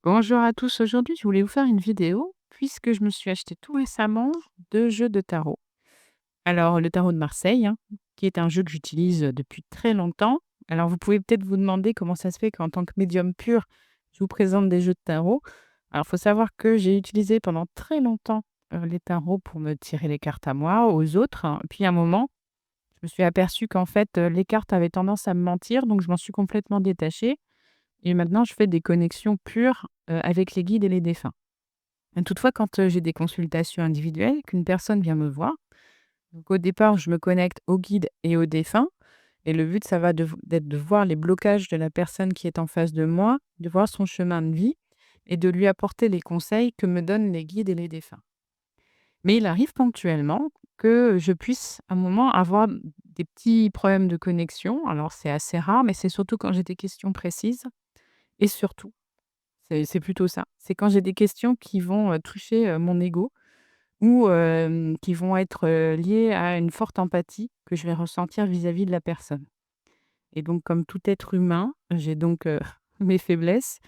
Bonjour à tous, aujourd'hui je voulais vous faire une vidéo puisque je me suis acheté tout récemment 2 jeux de tarot. Alors le tarot de Marseille, hein, qui est un jeu que j'utilise, depuis très longtemps. Alors vous pouvez peut-être vous demander comment ça se fait qu'en tant que médium pur, je vous présente des jeux de tarot. Alors il faut savoir que j'ai utilisé pendant très longtemps, les tarots pour me tirer les cartes à moi, aux autres, hein. Puis à un moment, je me suis aperçue qu'en fait, les cartes avaient tendance à me mentir, donc je m'en suis complètement détachée et maintenant je fais des connexions pures, avec les guides et les défunts. Toutefois, quand, j'ai des consultations individuelles, qu'une personne vient me voir, donc au départ, je me connecte au guide et au défunt et le but, ça va d'être de voir les blocages de la personne qui est en face de moi, de voir son chemin de vie et de lui apporter les conseils que me donnent les guides et les défunts. Mais il arrive ponctuellement que je puisse, à un moment, avoir des petits problèmes de connexion. Alors c'est assez rare, mais c'est surtout quand j'ai des questions précises et surtout, c'est plutôt ça, c'est quand j'ai des questions qui vont, toucher, mon ego ou qui vont être, liées à une forte empathie que je vais ressentir vis-à-vis de la personne et donc comme tout être humain, j'ai donc, mes faiblesses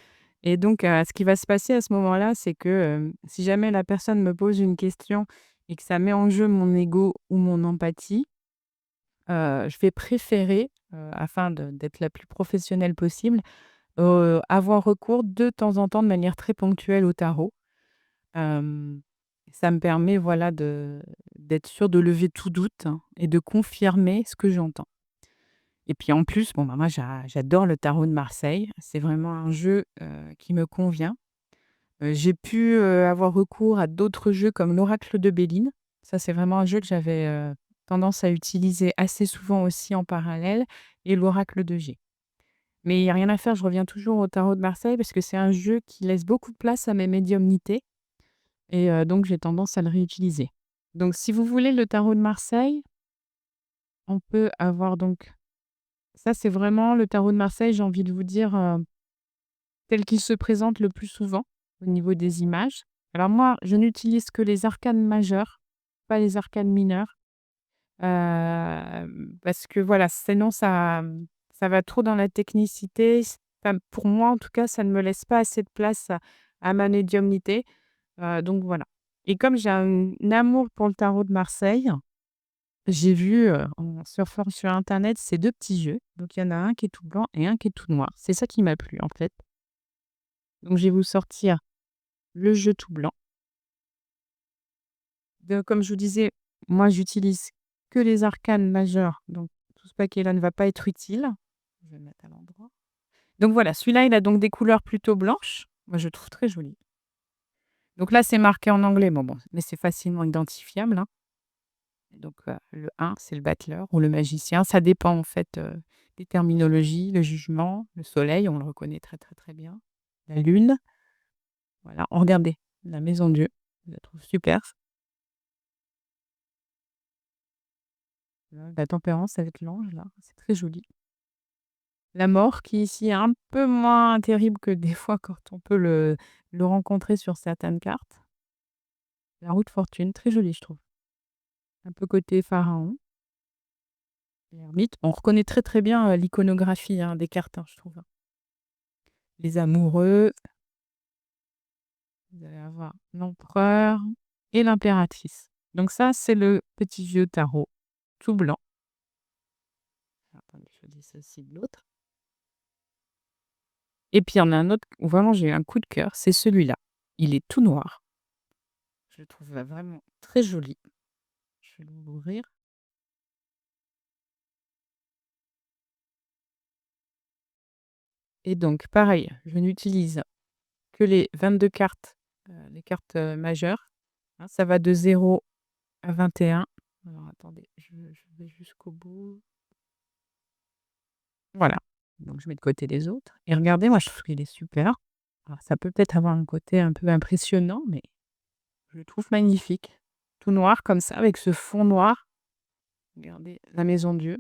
et donc ce qui va se passer à ce moment-là, c'est que, si jamais la personne me pose une question et que ça met en jeu mon ego ou mon empathie, je vais préférer, afin d'être la plus professionnelle possible, avoir recours de temps en temps, de manière très ponctuelle au tarot. Hem, Ça me permet, voilà, d'être sûre de lever tout doute, hein, et de confirmer ce que j'entends. Et puis en plus, bon, bah, moi j'adore le tarot de Marseille. C'est vraiment un jeu, qui me convient. J'ai pu, avoir recours à d'autres jeux comme l'oracle de Béline. Ça, c'est vraiment un jeu que j'avais, tendance à utiliser assez souvent aussi en parallèle et l'oracle de G. Mais il y a rien à faire, je reviens toujours au tarot de Marseille parce que c'est un jeu qui laisse beaucoup de place à mes médiumnités. Et donc j'ai tendance à le réutiliser. Donc si vous voulez le tarot de Marseille, on peut avoir donc ça c'est vraiment le tarot de Marseille, j'ai envie de vous dire, tel qu'il se présente le plus souvent au niveau des images. Alors moi, je n'utilise que les arcanes majeures, pas les arcanes mineures, parce que voilà, sinon ça va trop dans la technicité. Enfin, pour moi en tout cas, ça ne me laisse pas assez de place à ma médiumnité. Donc voilà et comme j'ai un amour pour le tarot de Marseille, j'ai vu, en surfant sur internet ces 2 petits jeux. Donc il y en a un qui est tout blanc et un qui est tout noir. C'est ça qui m'a plu, en fait. Donc je vais vous sortir le jeu tout blanc. De Comme je vous disais, moi j'utilise que les arcanes majeures, donc tout ce paquet-là ne va pas être utile. Je vais le mettre à l'endroit. Donc voilà, celui-là, il a donc des couleurs plutôt blanches. Moi, je le trouve très joli. Donc là, c'est marqué en anglais, bon, mais c'est facilement identifiable, hein. Donc, le 1, c'est le battleur ou le magicien. Ça dépend en fait, des terminologies, le jugement, le soleil, on le reconnaît très, très, très bien. La lune, voilà. Oh regardez, la maison Dieu, je la trouve super. La tempérance avec l'ange là, c'est très joli. La mort qui ici est un peu moins terrible que des fois quand on peut le rencontrer sur certaines cartes. La roue de fortune, très jolie je trouve. Un peu côté pharaon. L'ermite, on reconnaît très, très bien, l'iconographie, hein, des cartes, hein, je trouve, hein. Les amoureux. Vous allez avoir l'empereur et l'impératrice. Donc ça, c'est le petit vieux tarot tout blanc. Attendez, je dis ceci de l'autre. Et puis il y en a un autre où vraiment j'ai eu un coup de cœur, c'est celui-là. Il est tout noir. Je le trouve vraiment très joli. Je vais l'ouvrir. Et donc pareil, je n'utilise que les 22 cartes, les cartes, majeures, hein. Ça va de 0 à 21. Alors attendez, je vais jusqu'au bout. Voilà, donc je mets de côté les autres et regardez, moi je trouve qu'il est super. Alors ça peut peut-être avoir un côté un peu impressionnant, mais je le trouve magnifique. Tout noir comme ça avec ce fond noir. Regardez la maison Dieu.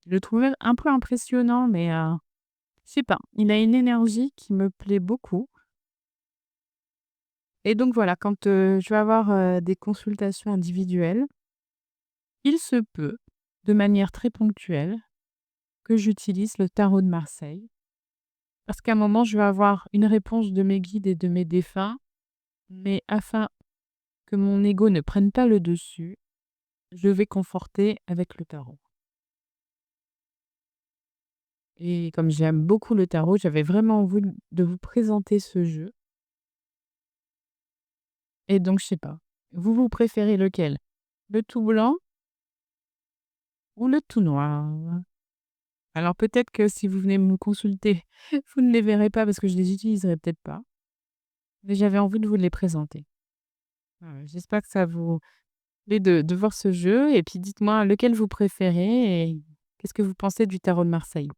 Je le trouvais un peu impressionnant, mais je sais pas, il a une énergie qui me plaît beaucoup et donc voilà, quand, je vais avoir, des consultations individuelles, il se peut, de manière très ponctuelle, que j'utilise le tarot de Marseille. Parce qu'à un moment, je vais avoir une réponse de mes guides et de mes défunts, mais afin que mon ego ne prenne pas le dessus, je vais conforter avec le tarot. Et comme j'aime beaucoup le tarot, j'avais vraiment envie de vous présenter ce jeu et donc je sais pas, vous préférez lequel? Le tout blanc ou le tout noir? Alors peut-être que si vous venez me consulter, vous ne les verrez pas parce que je les utiliserai peut-être pas, mais j'avais envie de vous les présenter. J'espère que ça vous plaît de voir ce jeu et puis dites-moi lequel vous préférez et qu'est-ce que vous pensez du tarot de Marseille?